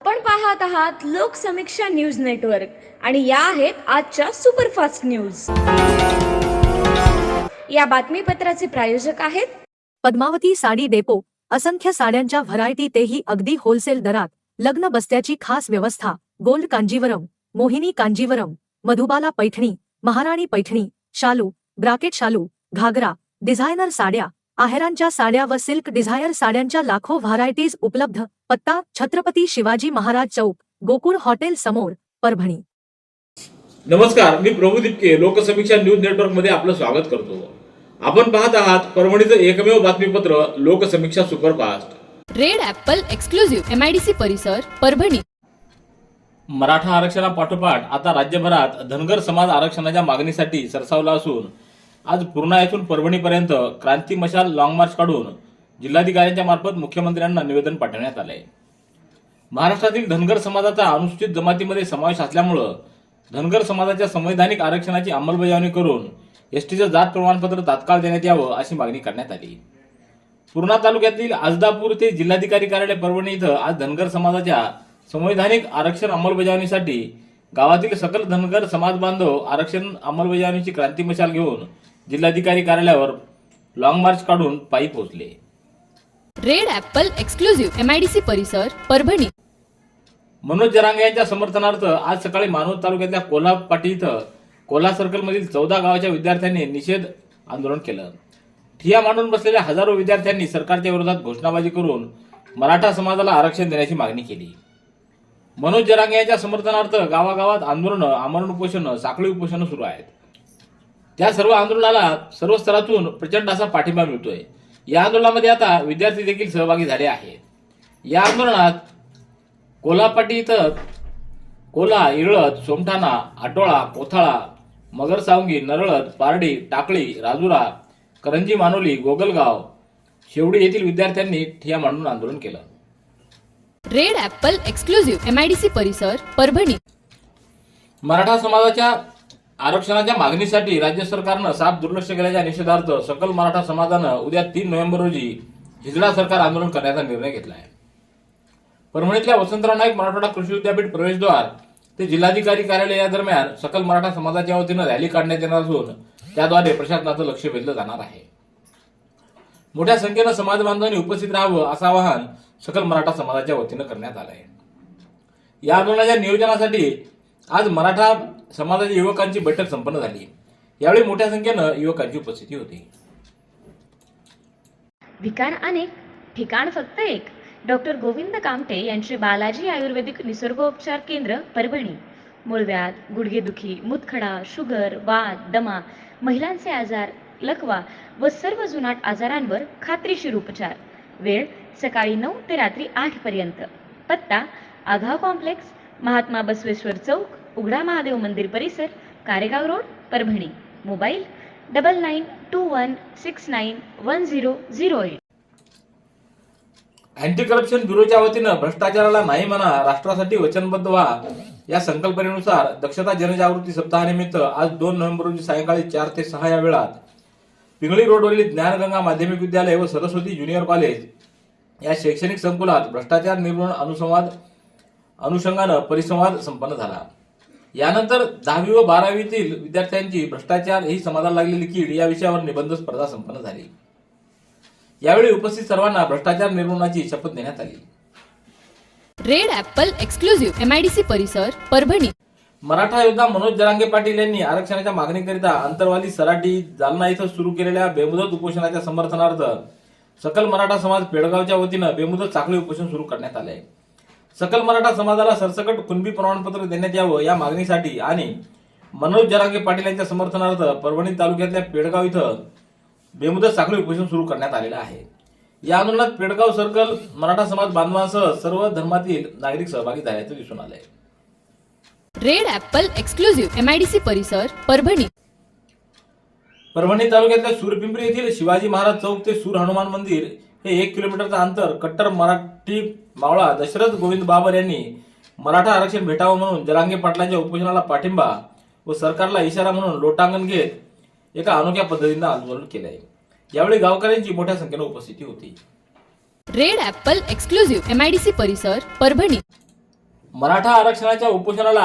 आपण पाहत आहात लोकसमीक्षा न्यूज नेटवर्क आणि या आहेत आजच्या सुपरफास्ट न्यूज। या बातमीपत्राचे प्रायोजक आहेत पद्मावती साडी डेपो। असंख्य साड्यांच्या व्हरायटी, तेही अगदी होलसेल दरात। लग्न बस्त्याची खास व्यवस्था। गोल्ड कांजीवरम, मोहिनी कांजीवरम, मधुबाला पैठणी, महाराणी पैठणी, शालू, ब्राकेट शालू, घागरा, डिझायनर साड्या, आहेरांच्या साड्या व सिल्क डिझायर साड्यांच्या लाखो व्हरायटीज उपलब्ध। पत्ता: छत्रपती शिवाजी महाराज चौक, गोकुळ हॉटेल समोर, परभणी। नमस्कार, मी प्रभू दिपके लोकसमीक्षा न्यूज नेटवर्क मध्ये आपलं स्वागत करतो। आपण पाहत आहात परभणीचं एकमेव बातमीपत्र Loksamiksha superfast. Red Apple exclusive MIDC परिसर, परभणी। मराठा आरक्षणापाठोपाठ आता राज्यभरात धनगर समाज आरक्षणाच्या मागणीसाठी सरसावला असून आज पूर्णा येथून परभणीपर्यंत क्रांती मशाल लॉंग मार्च काढून जिल्हाधिकाऱ्यांच्या मार्फत मुख्यमंत्र्यांना निवेदन पाठवण्यात आले। महाराष्ट्रातील धनगर समाजाचा अनुसूचित जमातीमध्ये समावेश असल्यामुळे धनगर समाजाच्या संवैधानिक आरक्षणाची अंमलबजावणी करून एसटीचं जात प्रमाणपत्र तात्काळ देण्यात यावं अशी मागणी करण्यात आली। पूर्णा तालुक्यातील आजदापूर ते जिल्हाधिकारी कार्यालय परभणी इथं आज धनगर समाजाच्या संवैधानिक आरक्षण अंमलबजावणीसाठी गावातील सकल धनगर समाज बांधव आरक्षण अंमलबजावणीची क्रांती मशाल घेऊन जिल्हाधिकारी कार्यालयावर लॉंग मार्च काढून पायी पोहोचले। रेड ॲपल एक्सक्लुझिव्ह MIDC परिसर, परभणी। मनोज जरांगे यांच्या समर्थनार्थ आज सकाळी मानवत तालुक्यातल्या कोल्हा पाटी इथं कोल्हा सर्कल मधील 14 गावाच्या विद्यार्थ्यांनी निषेध आंदोलन केलं। ठिय्या मांडून बसलेल्या हजारो विद्यार्थ्यांनी सरकारच्या विरोधात घोषणाबाजी करून मराठा समाजाला आरक्षण देण्याची मागणी केली। मनोज जरांगे यांच्या समर्थनार्थ गावागावात आंदोलनं, आमरण उपोषण, साखळी उपोषण सुरू आहेत। त्या सर्व आंदोलनाला सर्व स्तरातून प्रचंड असा पाठिंबा मिळतोय। या आंदोलनामध्ये आता विद्यार्थी देखील सहभागी झाले आहेत। या आंदोलनात कोल्हापाटी इथं कोल्हा, इरळद, सोमठाणा, आटोळा, कोथाळा, मगरसावंगी, नरळद, पारडी, टाकळी, राजुरा, करंजी, मानोली, गोगलगाव, शेवडी येथील विद्यार्थ्यांनी ठिय्या मांडून आंदोलन केलं। रेड ॲपल एक्सक्लुझिव्ह MIDC परिसर, परभणी। मराठा समाजाच्या आरक्षणाच्या मागणीसाठी राज्य सरकारनं साफ दुर्लक्ष केल्याच्या निषेधार्थ सकल मराठा समाजानं उद्या 3 नोव्हेंबर रोजी हिजडा सरकार आंदोलन करण्याचा निर्णय घेतला आहे। परभणीतल्या वसंतराव नाईक मराठवाडा कृषी विद्यापीठ प्रवेशद्वार ते जिल्हाधिकारी कार्यालय या दरम्यान सकल मराठा समाजाच्या वतीनं रॅली काढण्यात येणार असून त्याद्वारे प्रशासनाचं लक्ष वेधलं जाणार आहे। मोठ्या संख्येनं समाज बांधवांनी उपस्थित राहावं असं आवाहन सकल मराठा समाजाच्या वतीनं करण्यात आलं आहे। या आंदोलनाच्या नियोजनासाठी आज मराठा समाजाच्या युवकांची बैठक संपन्न झाली। यावेळी मोठ्या संख्येनं युवकांची उपस्थिती होती। विकार अनेक, ठिकाण फक्त एक। डॉक्टर गोविंद कामटे यांचे बालाजी आयुर्वेदिक निसर्गोपचार केंद्र, परभणी। मूळव्याध, गुडघेदुखी, मूतखडा, शुगर, वात, दमा, महिलांचे आजार, लकवा व सर्व जुनाट आजारांवर खात्रीशीर उपचार। वेळ सकाळी 9 ते रात्री 8 पर्यंत। पत्ता: आघाव कॉम्प्लेक्स, महात्मा बसवेश्वर चौक, उघडा महादेव मंदिर परिसर, Karegaon road, Parbhani. Mobile: 9921691008। Anti corruption ब्युरोच्या वतीनं भ्रष्टाचाराला नाही म्हणा, राष्ट्रासाठी वचनबद्ध व्हा या संकल्पनेनुसार दक्षता जनजागृती सप्ताहानिमित्त आज 2 नोव्हेंबर रोजी सायंकाळी 4 ते 6 या वेळात पिंगळी रोडवरील ज्ञानगंगा माध्यमिक विद्यालय व सरस्वती ज्युनियर कॉलेज या शैक्षणिक संकुलात भ्रष्टाचार निर्मूलन अनुषंगानं परिसंवाद संपन्न झाला। यानंतर 10वी व 12वीतील विद्यार्थ्यांची भ्रष्टाचार ही समाजाला लागलेली कीड या विषयावर निबंध स्पर्धा संपन्न झाली। यावेळी उपस्थित सर्वांना भ्रष्टाचार निर्मूलनाची शपथ देण्यात आली। रेड ॲपल एक्सक्लुझिव्ह MIDC परिसर, परभणी। मराठा योद्धा मनोज जरांगे पाटील यांनी आरक्षणाच्या मागणीकरिता अंतरवाली, सराटी, जालना इथं सुरू केलेल्या बेमुदत उपोषणाच्या समर्थनार्थ सकल मराठा समाज पेडगावच्या वतीनं बेमुदत साखळी उपोषण सुरू करण्यात आले। सकल मराठा समाजाला सरसकट कुणबी प्रमाणपत्र देण्यात यावं या मागणीसाठी आणि मनोज जरांगे पाटील यांच्या समर्थनार्थ परभणी तालुक्यातल्या पेडगाव इथं बेमुदत साखळी उपोषण सुरू करण्यात आलेलं आहे। या आंदोलनात पेडगाव सर्कल मराठा समाज बांधवांसह सर्व धर्मातील नागरिक सहभागी झाल्याचं दिसून आलंय। रेड ॲपल एक्सक्लुझिव्ह MIDC परिसर, परभणी। परभणी तालुक्यातल्या सूरपिंपरी येथील शिवाजी महाराज चौक ते सूर हनुमान मंदिर हे 1 किलोमीटरचं अंतर कट्टर मराठी मावळा दशरथ गोविंद बाबर यांनी मराठा आरक्षण भेटावं म्हणून जरांगे पाटलांच्या उपोषणाला पाठिंबा व सरकारला इशारा म्हणून लोटांगण घेत एका अनोख्या पद्धतीनं आंदोलन केलं आहे। यावेळी गावकऱ्यांची मोठ्या संख्येने उपस्थिती होती। रेड ॲपल एक्सक्लुझिव्ह MIDC परिसर, परभणी। मराठा आरक्षणाच्या उपोषणाला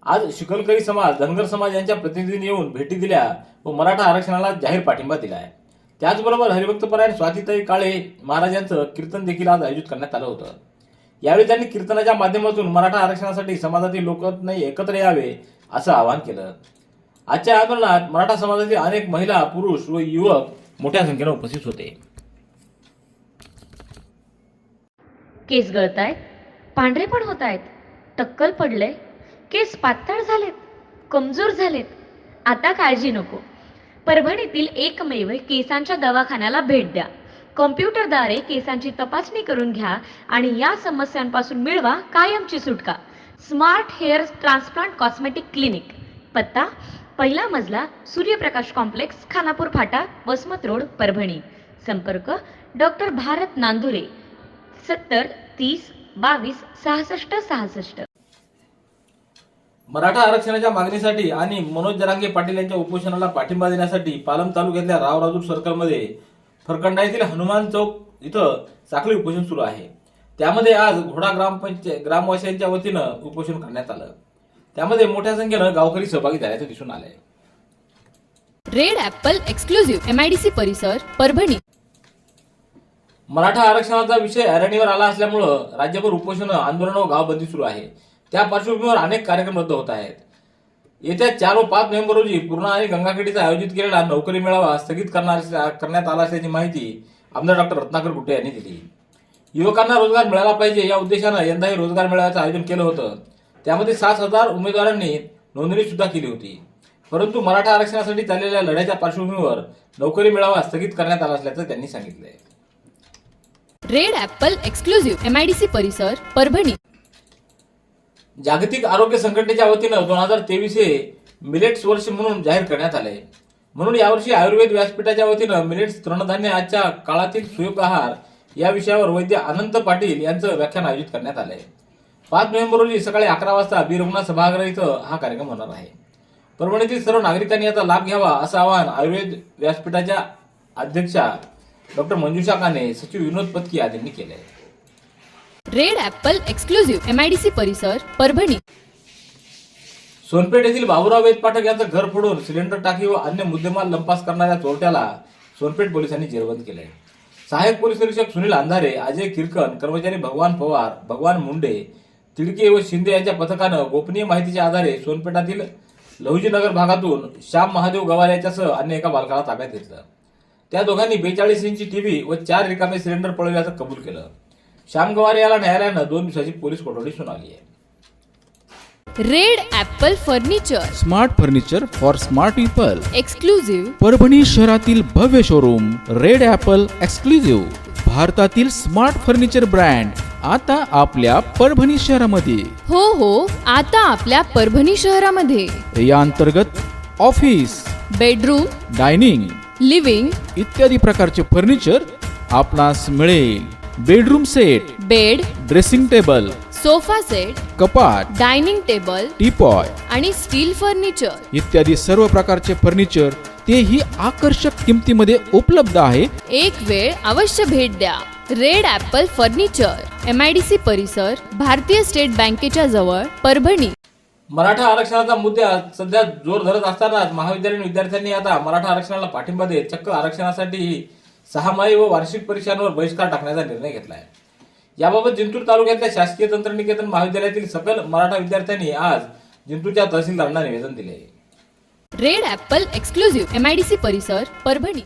आज शिकलकरी समाज, धनगर समाज यांच्या प्रतिनिधींनी येऊन भेटी दिल्या व मराठा आरक्षणाला जाहीर पाठिंबा दिला आहे. त्याचबरोबर हरिभक्तपरायण स्वातीताई काळे महाराजांचं कीर्तन देखील आज आयोजित करण्यात आलं होतं. यावेळी त्यांनी कीर्तनाच्या माध्यमातून मराठा आरक्षणासाठी समाजातील लोकांनी एकत्र यावे असं आवाहन केलं. आजच्या आंदोलनात मराठा समाजातील अनेक महिला, पुरुष व युवक मोठ्या संख्येने उपस्थित होते. केस गळतायत, पांढरे पण होत आहेत, टक्कल पडले, केस पातळ झालेत, कमजोर झालेत. आता काळजी नको. परभणीतील एकमेव केसांच्या दवाखान्याला भेट द्या. कॉम्प्युटरद्वारे केसांची तपासणी करून घ्या आणि या समस्यांपासून मिळवा कायमची सुटका. Smart hair transplant cosmetic clinic. पत्ता: पहिला मजला, सूर्यप्रकाश कॉम्प्लेक्स, खानापूर फाटा, वसमत रोड, परभणी. संपर्क: डॉक्टर भारत नांदुरे, 70 30 22 66 66. मराठा आरक्षणाच्या मागणीसाठी आणि मनोज जरांगे पाटील यांच्या उपोषणाला पाठिंबा देण्यासाठी पालम तालुक्यातल्या रावराजूर सर्कलमध्ये फरकंडा येथील हनुमान चौक इथं साखळी उपोषण सुरू आहे. त्यामध्ये आज घोडा ग्रामवासियांच्या वतीनं उपोषण करण्यात आलं. त्यामध्ये मोठ्या संख्येनं गावकरी सहभागी झाल्याचं दिसून आलंय. रेड ॲपल एक्सक्लुझिव्ह MIDC परिसर परभणी. मराठा आरक्षणाचा विषय ऐरणीवर आला असल्यामुळं राज्यभर उपोषण, आंदोलन व गावबंदी सुरू आहे. त्या पार्श्वभूमीवर अनेक कार्यक्रम रद्द होत आहेत. येत्या 4 व 5 नोव्हेंबर रोजी पूर्णा आणि गंगाखेडीचा आयोजित केलेला नोकरी मेळावा स्थगित करण्यात आला असल्याची माहिती आमदार डॉक्टर रत्नाकर गुट्टे यांनी दिली. युवकांना रोजगार मिळाला पाहिजे या उद्देशानं यंदाही रोजगार मेळाव्याचं आयोजन केलं होतं. त्यामध्ये 7,000 उमेदवारांनी नोंदणी सुद्धा केली होती. परंतु मराठा आरक्षणासाठी चाललेल्या लढ्याच्या पार्श्वभूमीवर नोकरी मेळावा स्थगित करण्यात आला असल्याचं त्यांनी सांगितलंय. रेड ॲपल एक्सक्लुझिव्ह MIDC परिसर परभणी. जागतिक आरोग्य संघटनेच्या वतीनं 2023 हे मिलेट्स वर्ष म्हणून जाहीर करण्यात आले. म्हणून यावर्षी आयुर्वेद व्यासपीठाच्या वतीनं मिलेट्स तृणधान्य आजच्या काळातील सुयोग्य आहार या विषयावर वैद्य अनंत पाटील यांचं व्याख्यान आयोजित करण्यात आलंय. 5 नोव्हेंबर रोजी सकाळी 11 वाजता बी रघुनाथ सभागृह इथं हा कार्यक्रम होणार आहे. परभणीतील सर्व नागरिकांनी याचा लाभ घ्यावा असं आवाहन आयुर्वेद व्यासपीठाच्या अध्यक्षा डॉक्टर मंजुषा काने, सचिव विनोद पत्की आदींनी केलंय. रेड ॲपल एक्सक्लुझिव्ह MIDC परिसर परभणी. सोनपेठ येथील बाबुराव वेद पाठक यांचं घर फोडून सिलेंडर टाकी व अन्य मुद्देमाल लंपास करणाऱ्या चोरट्याला सोनपेठ पोलिसांनी जेरबंद केलंय. सहाय्यक पोलीस निरीक्षक सुनील अंधारे, अजय किरकन, कर्मचारी भगवान पवार, भगवान मुंडे, तिडके व शिंदे यांच्या पथकानं गोपनीय माहितीच्या आधारे सोनपेठातील लहुजीनगर भागातून श्याम महादेव गवार याच्यासह अन्य एका बालकाला ताब्यात घेतलं. त्या दोघांनी 42 इंची टीव्ही व 4 रिकामे सिलेंडर पळवल्याचं कबूल केलं. श्याम गवार याला न्यायालयानं 2 दिवसाची पोलीस कोठडी सुनावली आहे. Red Apple furniture. Smart furniture for smart people. Exclusive. Parbhani शहरातील भव्य शोरूम रेड ॲपल एक्सक्लुझिव्ह. भारतातील स्मार्ट फर्निचर ब्रँड आता आपल्या परभणी शहरामध्ये. हो, आता आपल्या परभणी शहरामध्ये. या अंतर्गत ऑफिस, बेडरूम, डायनिंग, लिव्हिंग इत्यादी प्रकारचे फर्निचर आपणास मिळेल. Bedroom set, bed, dressing table, sofa set, कपाट, डायनिंग टेबल टीपॉय आणि स्टील फर्निचर इत्यादी सर्व प्रकारचे फर्निचर तेही आकर्षक किमतीमध्ये उपलब्ध आहे. एक वेळ अवश्य भेट द्या. रेड ॲपल फर्निचर MIDC परिसर, भारतीय स्टेट बँकेच्या जवळ, परभणी. मराठा आरक्षणाचा मुद्दा सध्या जोर धरत असतानाच महाविद्यालयीन विद्यार्थ्यांनी आता मराठा आरक्षणाला पाठिंबा देत चक्क आरक्षणासाठी 6माही व वार्षिक परीक्षांवर बहिष्कार टाकण्याचा निर्णय घेतलाय. याबाबत जिंतूर तालुक्यातल्या शासकीय तंत्रनिकेतन महाविद्यालयातील सकल मराठा विद्यार्थ्यांनी आज जिंतूरच्या तहसीलदारांना निवेदन दिले. रेड ॲपल एक्सक्लुझिव्ह MIDC परिसर परभणी.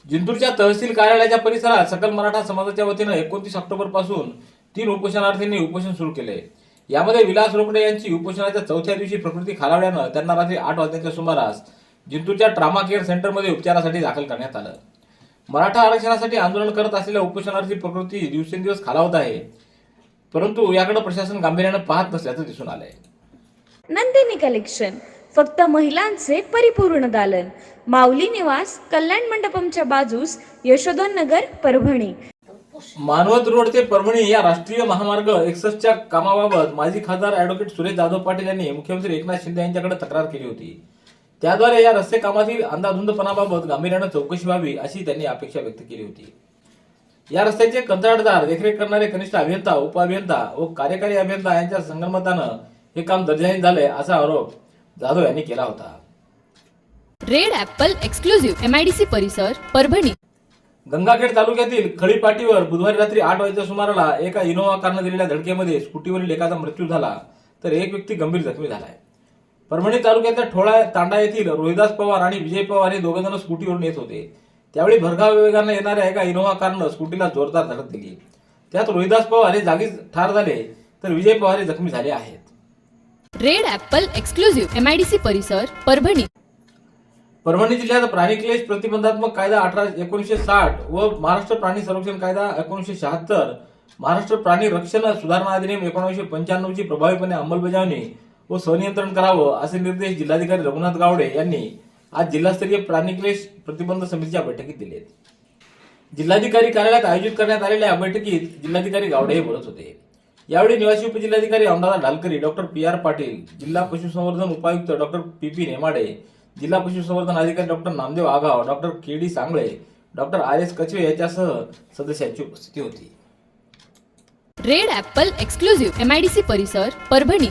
जिंतूरच्या तहसील कार्यालयाच्या परिसरात सकल मराठा समाजाच्या वतीनं 29 ऑक्टोबर पासून 3 उपोषणार्थींनी उपोषण सुरू केले. यामध्ये विलास रोकडे यांची उपोषणाच्या 4थ्या दिवशी प्रकृती खालावल्यानं त्यांना रात्री 8 वाजण्याच्या सुमारास जिंतूरच्या ट्रामा केअर सेंटरमध्ये उपचारासाठी दाखल करण्यात आलं. मराठा आरक्षणासाठी आंदोलन करत असलेल्या उपोषणार्थी प्रकृती दिवसेंदिवस खालावत आहे, परंतु याकडे प्रशासन गांभीर्यानं पाहत नसल्याचं दिसून आलंय. नंदिनी कलेक्शन, फक्त महिलांचे परिपूर्ण दालन. माऊली निवास, कल्याण मंडपमच्या बाजूस, यशोधन नगर, परभणी. मानवत रोड ते परभणी या राष्ट्रीय महामार्ग 61च्या कामाबाबत माजी खासदार ॲडव्होकेट सुरेश जाधव पाटील यांनी मुख्यमंत्री एकनाथ शिंदे यांच्याकडे तक्रार केली होती. त्याद्वारे या रस्ते कामातील अंधाधुंदपणाबाबत गांभीर्यानं चौकशी व्हावी अशी त्यांनी अपेक्षा व्यक्त केली होती. या रस्त्याचे कंत्राटदार, देखरेख करणारे कनिष्ठ अभियंता, उपअभियंता व कार्यकारी अभियंता यांच्या संगनमतानं हे काम दर्जाहीन झाले असा आरोप जाधव यांनी केला होता. रेड ॲपल एक्सक्लुझिव्ह MIDC परिसर परभणी. गंगाखेड तालुक्यातील खळीपाटीवर बुधवारी रात्री 8 वाजेच्या सुमाराला एका इनोव्हा कारनं दिलेल्या धडकेमध्ये स्कूटीवरील एकाचा मृत्यू झाला तर एक व्यक्ती गंभीर जखमी झालाय. परभणी तालुक्यातल्या ठोळा तांडा येथील रोहिदास पवार आणि विजय पवार हे दोघंजण स्कूटीवरून येत होते. त्यावेळी भरधाव वेगानं येणाऱ्या एका इनोव्हा कारनं स्कूटीला जोरदार धडक दिली. त्यात रोहिदास पवार हे जागीच ठार झाले तर विजय पवार हे जखमी झाले आहेत. रेड ॲपल एक्सक्लुझिव्ह MIDC परिसर परभणी. परभणी जिल्ह्यात प्राणी क्लेश प्रतिबंधात्मक कायदा 1960 व महाराष्ट्र प्राणी संरक्षण कायदा 1976, महाराष्ट्र प्राणी रक्षण सुधारणा अधिनियम 1995 ची प्रभावीपणे अंमलबजावणी व संनियंत्रण करावं असे निर्देश जिल्हाधिकारी रघुनाथ गावडे यांनी आज जिल्हास्तरीय प्राणी क्लेश प्रतिबंध समितीच्या बैठकीत दिले. जिल्हाधिकारी कार्यालयात आयोजित करण्यात आलेल्या बैठकीत जिल्हाधिकारी गावडे हे बोलत होते. यावेळी निवासी उपजिल्हाधिकारी औंढानाथ ढालकरी, डॉक्टर PR पाटील, जिल्हा पशुसंवर्धन उपायुक्त डॉक्टर PP नेमाडे, जिल्हा पशुसंवर्धन अधिकारी doctor Namdev Agav, doctor KD Sangle, doctor RS Kachave यांच्यासह सदस्यांची उपस्थिती होती. रेड ॲपल एक्सक्लुझिव्ह MIDC परिसर परभणी.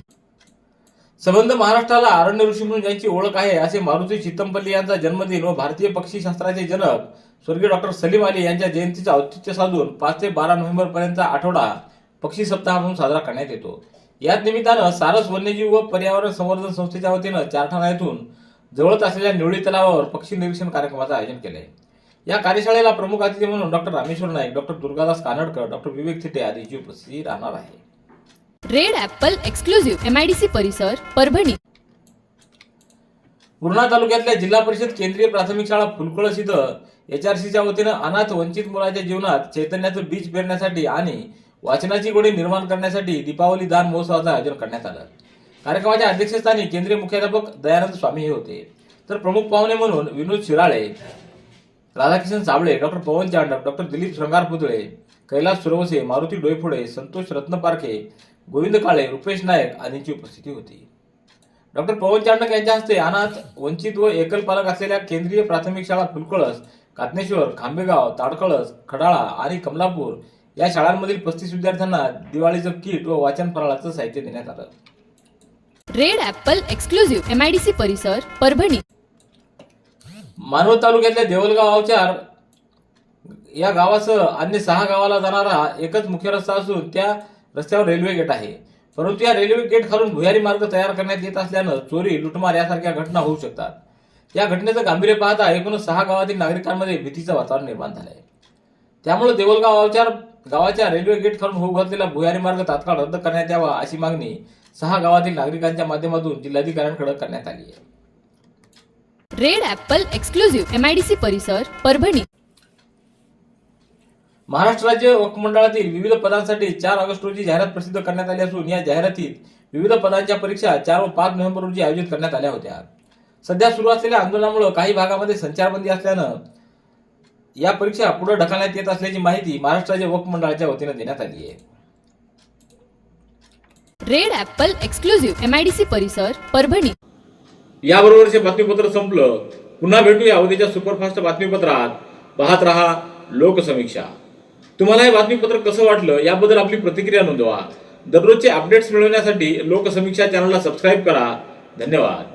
संबंध महाराष्ट्राला अरण्य ऋषी म्हणून ज्यांची ओळख आहे असे मारुती चित्तमपल्ली यांचा जन्मदिन व भारतीय पक्षीशास्त्राचे जनक स्वर्गीय डॉक्टर सलीम अली यांच्या जयंतीचे औचित्य साधून 5 ते 12 नोव्हेंबर पर्यंतचा आठवडा पक्षी सप्ताह म्हणून साजरा करण्यात येतो. याच निमित्तानं सारस वन्यजीव व पर्यावरण संवर्धन संस्थेच्या वतीनं चारठाणा येथून जवळच असलेल्या निवळी तलावावर पक्षी निरीक्षण कार्यक्रमाचं आयोजन केलंय. या कार्यशाळेला प्रमुख अतिथी म्हणून doctor Rameshwar Naik, doctor Durgadas Kanadkar, doctor Vivek Thite आदींची उपस्थिती राहणार आहे. रेड ॲपल एक्सक्लुझिव्ह MIDC परिसर परभणी. पूर्णा तालुक्यातल्या जिल्हा परिषद केंद्रीय प्राथमिक शाळा फुलकळस इथं HRCच्या वतीनं अनाथ वंचित मुलाच्या जीवनात चैतन्याचं बीज पेरण्यासाठी आणि वाचनाची गोडी निर्माण करण्यासाठी दीपावली दान महोत्सवाचं आयोजन करण्यात आलं. कार्यक्रमाच्या अध्यक्षस्थानी केंद्रीय मुख्याध्यापक दयानंद स्वामी हे होते तर प्रमुख पाहुणे म्हणून विनोद शिराळे, राधाकिशन साबळे, डॉक्टर पवन चांडक, डॉक्टर दिलीप श्रंगारपुतळे, कैलास सुरवसे, मारुती डोईफोडे, संतोष रत्नपारखे, गोविंद काळे, रुपेश नायक आदींची उपस्थिती होती. डॉक्टर पवन चांडक यांच्या हस्ते अनाथ, वंचित व एकल पालक असलेल्या केंद्रीय प्राथमिक शाळा फुलकळस, कातनेश्वर, खांबेगाव, ताडकळस, खडाळा आणि कमलापूर या शाळांमधील 35 विद्यार्थ्यांना दिवाळीचं किट व वाचन फराळाचं साहित्य देण्यात आलं. रेड ॲपल एक्सक्लुझिव्ह MIDC परिसर परभणी. मानवत तालुक्यातल्या देवलगाव अवचार या गावासह अन्य 6 गावाला जाणारा एकच मुख्य रस्ता असून त्या रस्त्यावर रेल्वे गेट आहे. परंतु या रेल्वे गेट खालून भुयारी मार्ग तयार करण्यात येत असल्यानं चोरी, लुटमार यासारख्या घटना होऊ शकतात. या घटनेचं गांभीर्य पाहता एकूण 6 गावातील नागरिकांमध्ये भीतीचं वातावरण निर्माण झालंय. त्यामुळे देवलगाव अवचार गावाच्या रेल्वे गेट खालून होऊ घातलेला भुयारी मार्ग तात्काळ रद्द करण्यात यावा अशी मागणी 6 गावातील नागरिकांच्या माध्यमातून जिल्हाधिकाऱ्यांकडे करण्यात आली आहे. रेड ॲपल एक्सक्लुझिव्ह MIDC परिसर परभणी. महाराष्ट्र राज्य वक्फ मंडळातील विविध पदांसाठी 4 ऑगस्ट रोजी जाहिरात प्रसिद्ध करण्यात आली असून या जाहिरातीत विविध पदांच्या परीक्षा 4 व 5 नोव्हेंबर रोजी आयोजित करण्यात आल्या होत्या. सध्या सुरू असलेल्या आंदोलनामुळे काही भागामध्ये संचारबंदी असल्यानं या परीक्षा पुढे ढकलण्यात येत असल्याची माहिती महाराष्ट्र राज्य वक्फ मंडळाच्या वतीनं देण्यात आली आहे. रेड ॲपल एक्सक्लुझिव्ह MIDC परिसर परभणी. याबरोबरचे बातमीपत्र संपलं. पुन्हा भेटूया उद्याच्या सुपरफास्ट बातमीपत्रात. पाहत रहा लोकसमीक्षा. तुम्हाला हे बातमीपत्र कसं वाटलं याबद्दल आपली प्रतिक्रिया नोंदवा. दररोजचे अपडेट्स मिळवण्यासाठी लोकसमीक्षा चॅनलला सबस्क्राईब करा. धन्यवाद.